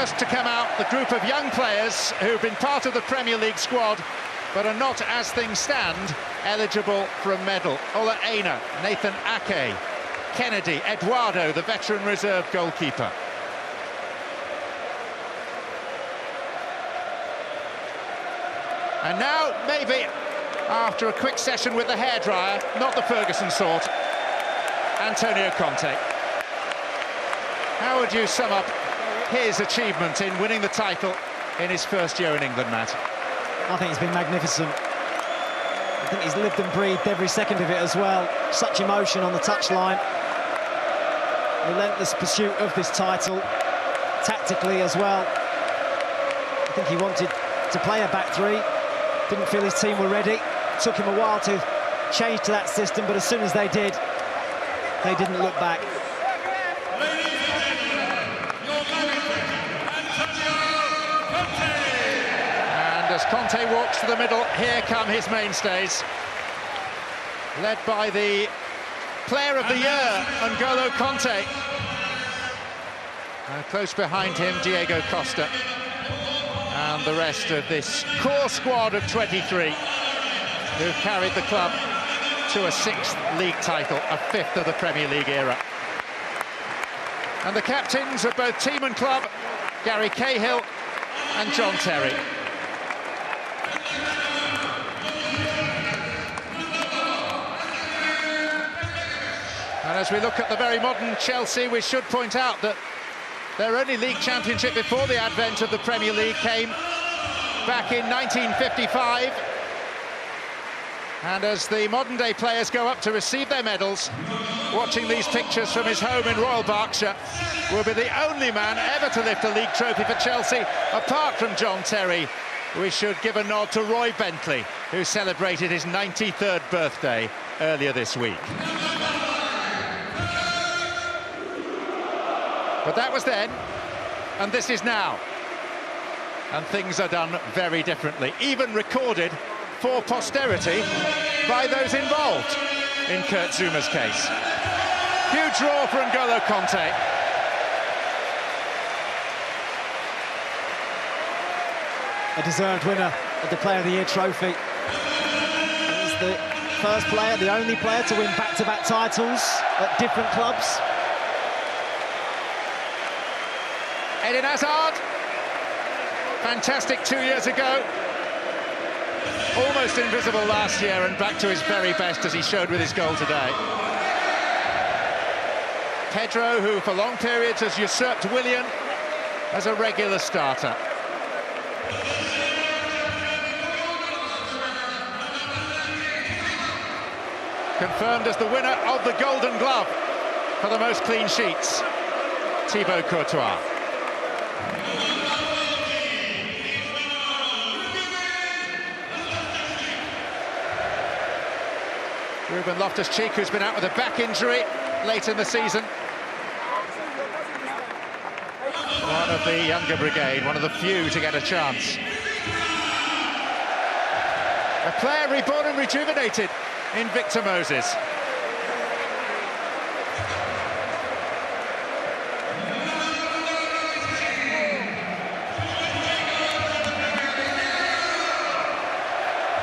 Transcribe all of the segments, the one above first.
First to come out, the group of young players who've been part of the Premier League squad, but are not, as things stand, eligible for a medal. Ola Aina, Nathan Ake, Kennedy, Eduardo, the veteran reserve goalkeeper. And now, maybe, after a quick session with the hairdryer, not the Ferguson sort, Antonio Conte. How would you sum up his achievement in winning the title in his first year in England, Matt? I think it's been magnificent. I think he's lived and breathed every second of it as well. Such emotion on the touchline. Relentless pursuit of this title, tactically as well. I think he wanted to play a back three. Didn't feel his team were ready. Took him a while to change to that system, but as soon as they did, they didn't look back. And as Conte walks to the middle, here come his mainstays. Led by the Player of the Year, N'Golo Conte. Close behind him, Diego Costa. And the rest of this core squad of 23 who've carried the club to a 6th league title, a 5th of the Premier League era. And the captains of both team and club, Gary Cahill and John Terry. And as we look at the very modern Chelsea, we should point out that their only league championship before the advent of the Premier League came back in 1955. And as the modern-day players go up to receive their medals, watching these pictures from his home in Royal Berkshire, will be the only man ever to lift a league trophy for Chelsea, apart from John Terry. We should give a nod to Roy Bentley, who celebrated his 93rd birthday earlier this week. But that was then, and this is now. And things are done very differently, even recorded for posterity by those involved, in Kurt Zuma's case. Huge draw for N'Golo Conte. A deserved winner of the Player of the Year trophy. He's the first player, the only player to win back-to-back titles at different clubs. Eden Hazard, fantastic 2 years ago, almost invisible last year, and back to his very best as he showed with his goal today. Pedro, who for long periods has usurped Willian as a regular starter. Confirmed as the winner of the Golden Glove for the most clean sheets, Thibaut Courtois. Ruben Loftus-Cheek, who's been out with a back injury late in the season. One of the younger brigade, one of the few to get a chance. A player reborn and rejuvenated in Victor Moses.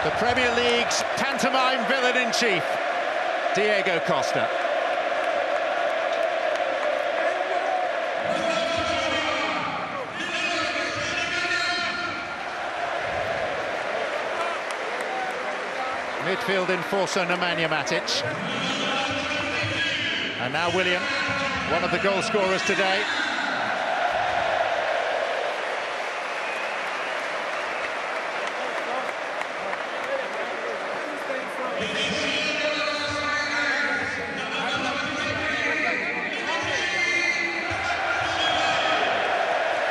The Premier League's pantomime villain-in-chief, Diego Costa. Midfield enforcer Nemanja Matic. And now Willian, one of the goal scorers today.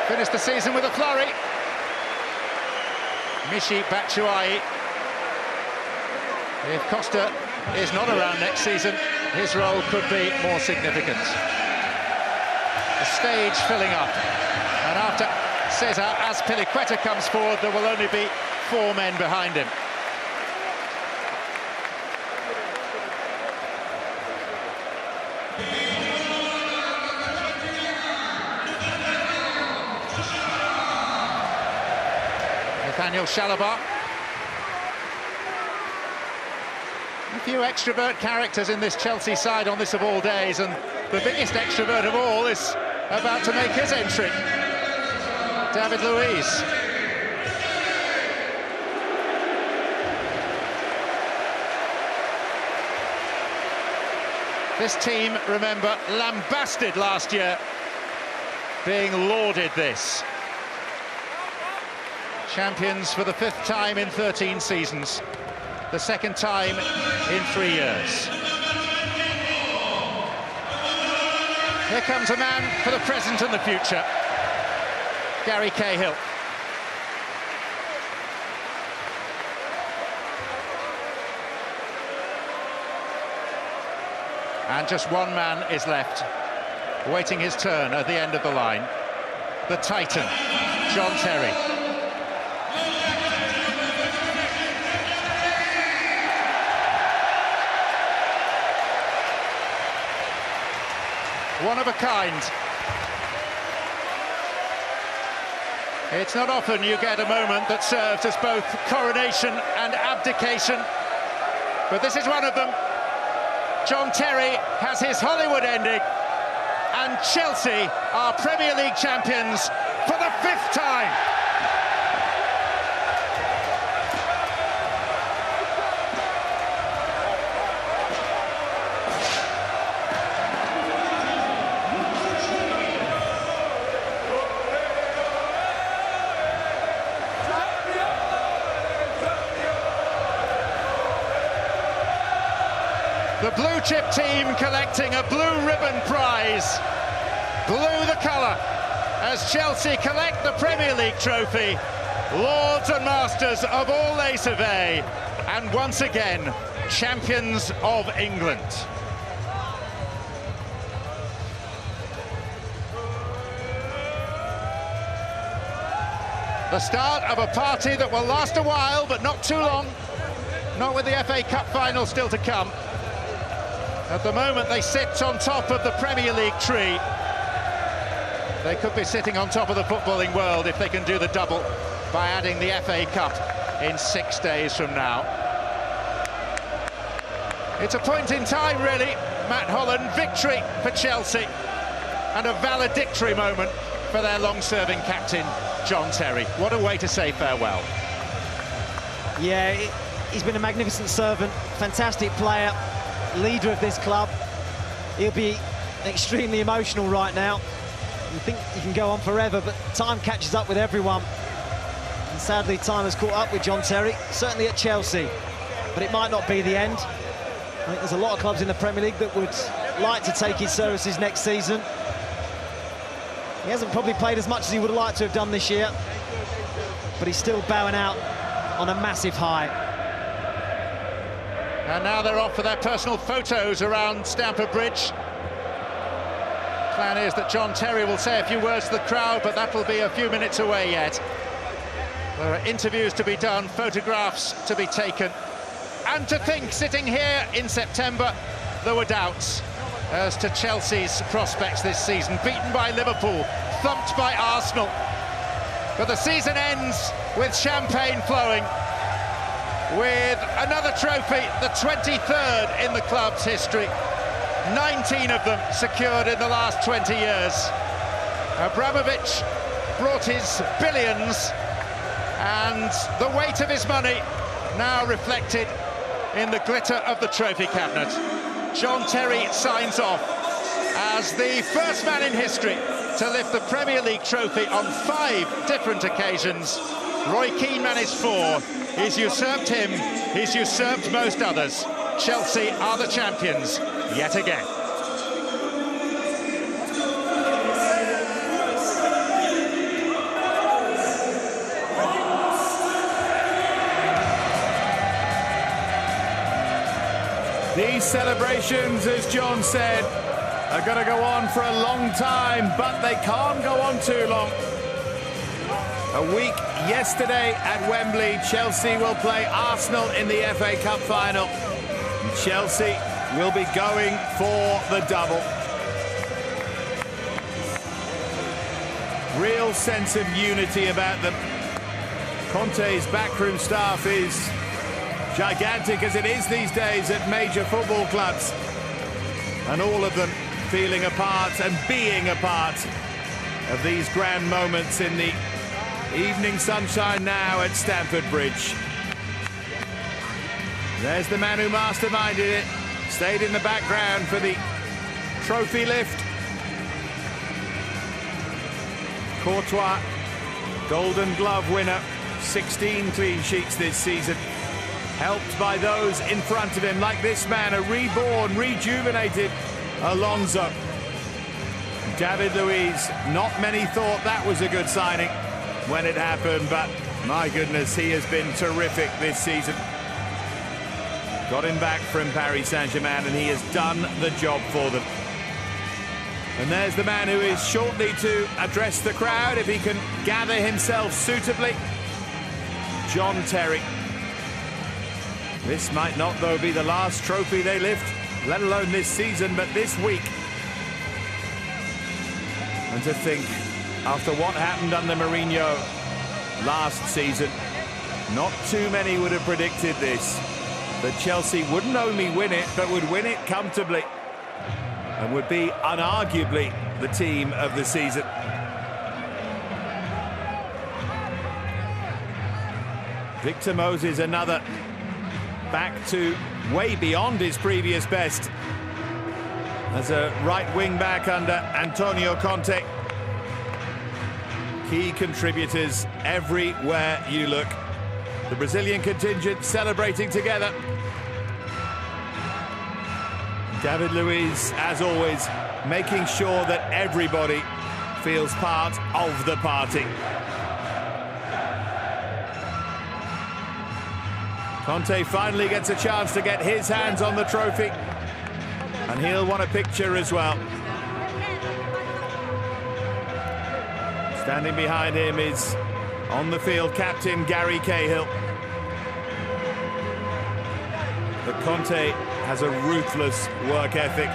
Finished the season with a flurry. Michy Batshuayi. If Costa is not around next season, his role could be more significant. The stage filling up. And after Cesar Azpilicueta comes forward, there will only be 4 men behind him. Daniel Chalobah. A few extrovert characters in this Chelsea side on this of all days, and the biggest extrovert of all is about to make his entry. David Luiz. This team, remember, lambasted last year, being lauded this. Champions for the 5th time in 13 seasons, the 2nd time in 3 years. Here comes a man for the present and the future, Gary Cahill. And just one man is left, waiting his turn at the end of the line. The Titan, John Terry. One of a kind. It's not often you get a moment that serves as both coronation and abdication, but this is one of them. John Terry has his Hollywood ending, and Chelsea are Premier League champions for the 5th time. The blue chip team collecting a blue ribbon prize. Blue the colour as Chelsea collect the Premier League trophy. Lords and masters of all they survey. And once again, champions of England. The start of a party that will last a while, but not too long. Not with the FA Cup final still to come. At the moment, they sit on top of the Premier League tree. They could be sitting on top of the footballing world if they can do the double by adding the FA Cup in 6 days from now. It's a point in time, really, Matt Holland. Victory for Chelsea and a valedictory moment for their long-serving captain, John Terry. What a way to say farewell. Yeah, he's been a magnificent servant, fantastic player, leader of this club. He'll be extremely emotional right now. You think you can go on forever, but time catches up with everyone. And sadly, time has caught up with John Terry, certainly at Chelsea. But it might not be the end. I think there's a lot of clubs in the Premier League that would like to take his services next season. He hasn't probably played as much as he would have liked to have done this year, but he's still bowing out on a massive high. And now they're off for their personal photos around Stamford Bridge. Plan is that John Terry will say a few words to the crowd, but that will be a few minutes away yet. There are interviews to be done, photographs to be taken. And to think, sitting here in September, there were doubts as to Chelsea's prospects this season. Beaten by Liverpool, thumped by Arsenal. But the season ends with champagne flowing, with another trophy, the 23rd in the club's history. 19 of them secured in the last 20 years. Abramovich brought his billions, and the weight of his money now reflected in the glitter of the trophy cabinet. John Terry signs off as the first man in history to lift the Premier League trophy on 5 different occasions. Roy Keane managed 4. He's usurped him, he's usurped most others. Chelsea are the champions yet again. These celebrations, as John said, are going to go on for a long time, but they can't go on too long. A week yesterday at Wembley, Chelsea will play Arsenal in the FA Cup final. And Chelsea will be going for the double. Real sense of unity about them. Conte's backroom staff is gigantic, as it is these days at major football clubs. And all of them feeling a part and being a part of these grand moments in the evening sunshine now at Stamford Bridge. There's the man who masterminded it, stayed in the background for the trophy lift. Courtois, Golden Glove winner, 16 clean sheets this season, helped by those in front of him, like this man, a reborn, rejuvenated Alonso. David Luiz, not many thought that was a good signing when it happened, but my goodness, he has been terrific this season. Got him back from Paris Saint-Germain, and he has done the job for them. And there's the man who is shortly to address the crowd, if he can gather himself suitably. John Terry. This might not, though, be the last trophy they lift, let alone this season, but this week. And to think, after what happened under Mourinho last season, not too many would have predicted this. That Chelsea wouldn't only win it, but would win it comfortably, and would be unarguably the team of the season. Victor Moses, another back to way beyond his previous best as a right wing back under Antonio Conte. Key contributors everywhere you look. The Brazilian contingent celebrating together. David Luiz, as always, making sure that everybody feels part of the party. Conte finally gets a chance to get his hands on the trophy, and he'll want a picture as well. Standing behind him is on the field captain Gary Cahill. But Conte has a ruthless work ethic.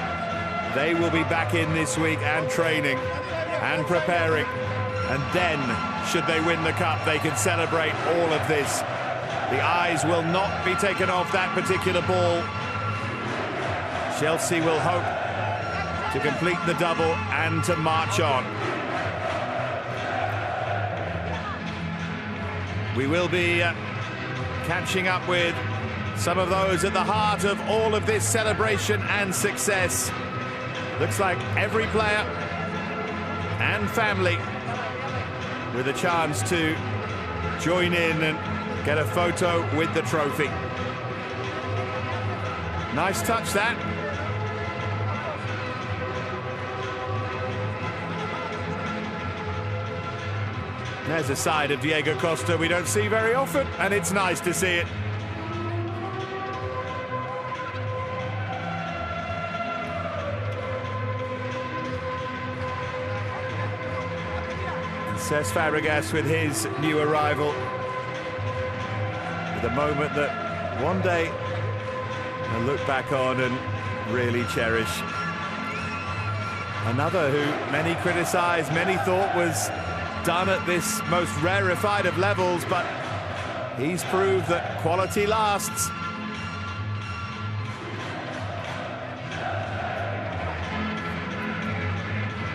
They will be back in this week and training and preparing, and then, should they win the cup, they can celebrate all of this. The eyes will not be taken off that particular ball. Chelsea will hope to complete the double and to march on. We will be catching up with some of those at the heart of all of this celebration and success. Looks like every player and family with a chance to join in and get a photo with the trophy. Nice touch, that. There's a side of Diego Costa we don't see very often, and it's nice to see it. And Cesc Fabregas with his new arrival. With a moment that one day I'll look back on and really cherish. Another who many criticised, many thought was done at this most rarefied of levels, but he's proved that quality lasts.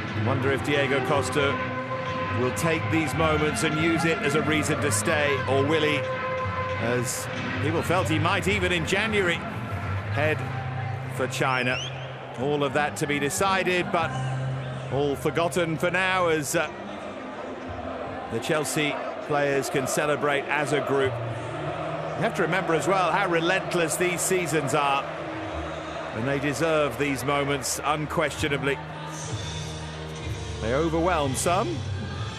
I wonder if Diego Costa will take these moments and use it as a reason to stay, or will he, as people felt he might even in January, head for China. All of that to be decided, but all forgotten for now, as the Chelsea players can celebrate as a group. You have to remember as well how relentless these seasons are, and they deserve these moments unquestionably. They overwhelm some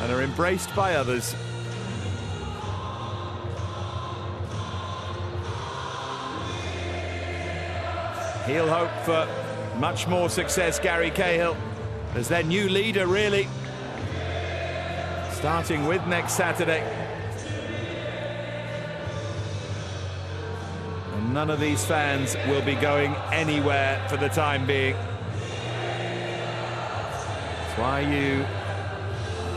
and are embraced by others. He'll hope for much more success, Gary Cahill, as their new leader, really. Starting with next Saturday. And none of these fans will be going anywhere for the time being. It's why you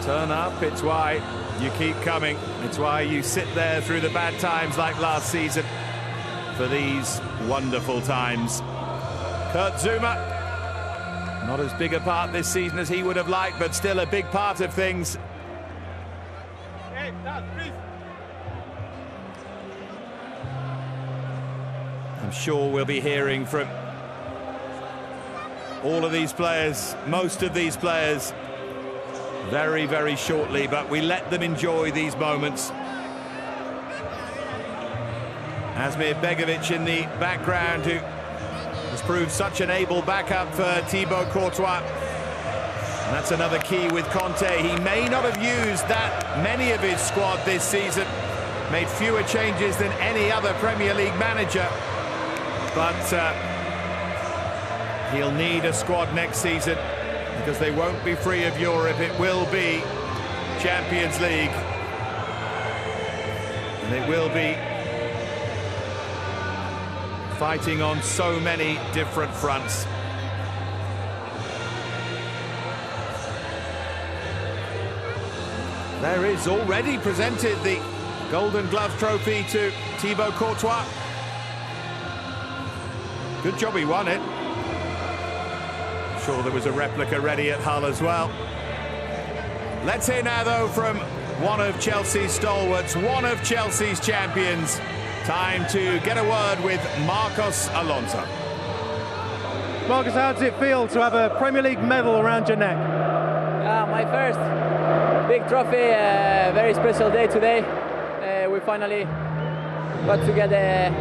turn up, it's why You keep coming. It's why you sit there through the bad times like last season for these wonderful times. Kurt Zuma, not as big a part this season as he would have liked, but still a big part of things. I'm sure we'll be hearing from all of these players, most of these players, very, very shortly, but we let them enjoy these moments. Asmir Begovic in the background, who has proved such an able backup for Thibaut Courtois. And that's another key with Conte. He may not have used that many of his squad this season, made fewer changes than any other Premier League manager, but he'll need a squad next season because they won't be free of Europe. It will be Champions League, and it will be fighting on so many different fronts. There is already presented the Golden Glove trophy to Thibaut Courtois. Good job he won it. I'm sure there was a replica ready at Hull as well. Let's hear now, though, from one of Chelsea's stalwarts, one of Chelsea's champions. Time to get a word with Marcos Alonso. Marcus, how does it feel to have a Premier League medal around your neck? My first big trophy, very special day today. We finally got to get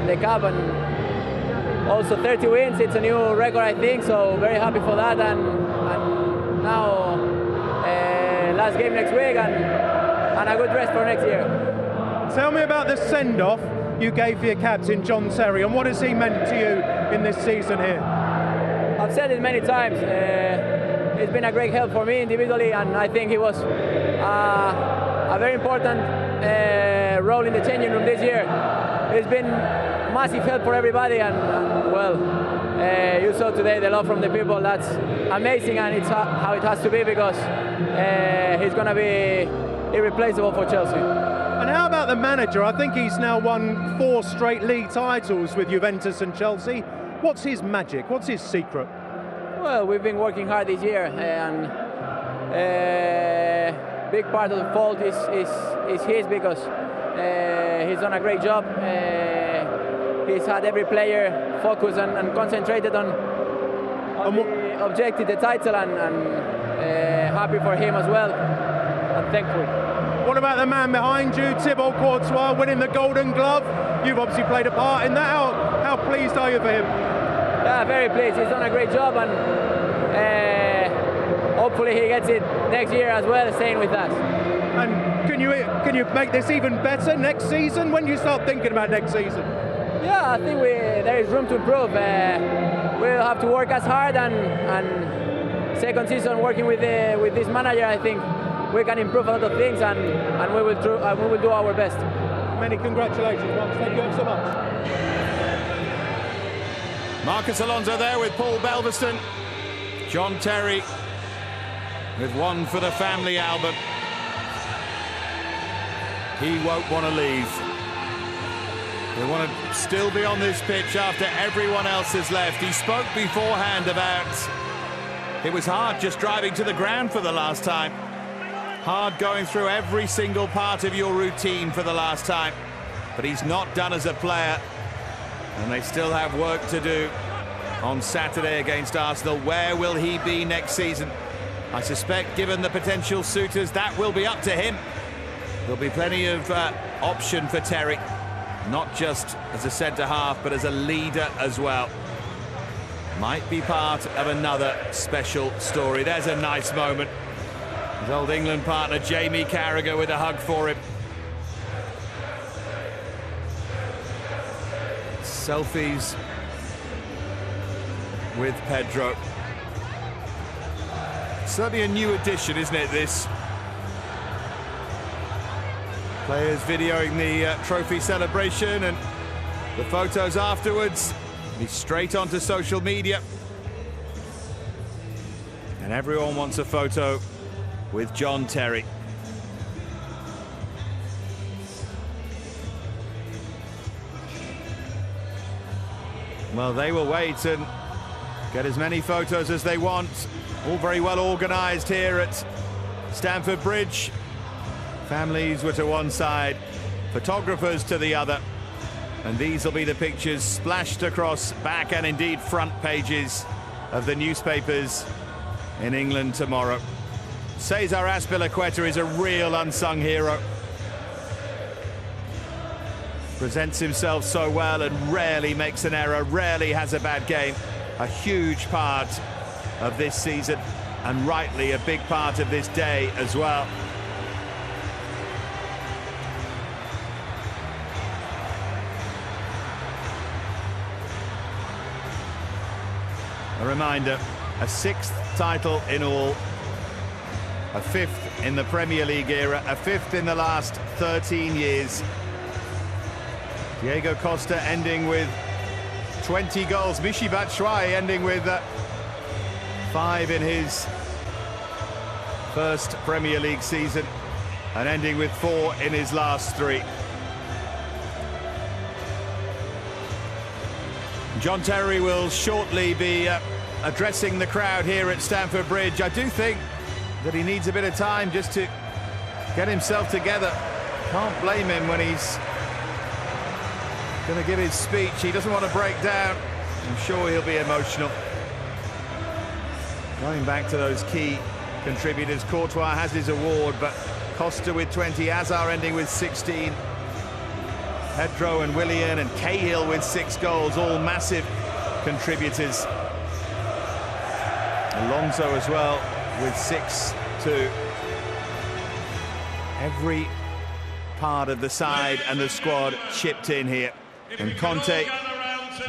the cup, and also 30 wins. It's a new record, I think, so very happy for that. And now last game next week, and a good rest for next year. Tell me about the send-off you gave for your captain, John Terry, and what has he meant to you in this season here? I've said it many times. It's been a great help for me individually, and I think he was a very important role in the changing room this year. It's been massive help for everybody, and well, you saw today the love from the people. That's amazing, and it's how it has to be, because he's going to be irreplaceable for Chelsea. And how about the manager? I think he's now won 4 straight league titles with Juventus and Chelsea. What's his magic? What's his secret? Well, we've been working hard this year, and big part of the fault is his, because he's done a great job. He's had every player focused and concentrated on the objective, the title, and happy for him as well, and thankful. What about the man behind you, Thibaut Courtois, winning the Golden Glove? You've obviously played a part in that. How pleased are you for him? Yeah, very pleased. He's done a great job, and hopefully he gets it next year as well, staying with us. And can you make this even better next season? When do you start thinking about next season? Yeah, I think there is room to improve. We'll have to work as hard, and second season working with this manager, I think we can improve a lot of things, and we will do our best. Many congratulations, Marcus. Thank you so much. Marcos Alonso there with Paul Belveston. John Terry with one for the family album. He won't want to leave. They want to still be on this pitch after everyone else has left. He spoke beforehand about it was hard just driving to the ground for the last time. Hard going through every single part of your routine for the last time. But he's not done as a player, and they still have work to do on Saturday against Arsenal. Where will he be next season? I suspect, given the potential suitors, that will be up to him. There'll be plenty of option for Terry, not just as a centre-half, but as a leader as well. Might be part of another special story. There's a nice moment. His old England partner, Jamie Carragher, with a hug for him. Selfies with Pedro. Certainly a new addition, isn't it, this? Players videoing the trophy celebration and the photos afterwards. He's straight onto social media. And everyone wants a photo with John Terry. Well, they will wait and get as many photos as they want. All very well organised here at Stamford Bridge. Families were to one side, photographers to the other. And these will be the pictures splashed across back and indeed front pages of the newspapers in England tomorrow. Cesar Azpilicueta is a real unsung hero. Presents himself so well and rarely makes an error, rarely has a bad game. A huge part of this season, and rightly a big part of this day as well. A reminder, a 6th title in all, a 5th in the Premier League era, a 5th in the last 13 years. Diego Costa ending with 20 goals. Michy Batshuayi ending with 5 in his first Premier League season and ending with 4 in his last 3. John Terry will shortly be addressing the crowd here at Stamford Bridge. I do think that he needs a bit of time just to get himself together. Can't blame him when he's going to give his speech. He doesn't want to break down. I'm sure he'll be emotional. Going back to those key contributors, Courtois has his award, but Costa with 20, Hazard ending with 16, Pedro and Willian and Cahill with 6 goals, all massive contributors. Alonso as well with 6 too. Every part of the side and the squad chipped in here. And Conte,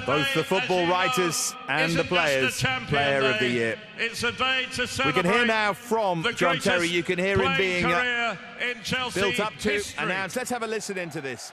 both the football writers and the players, Player of the Year. We can hear now from John Terry. You can hear him being built up to, announced. Let's have a listen into this.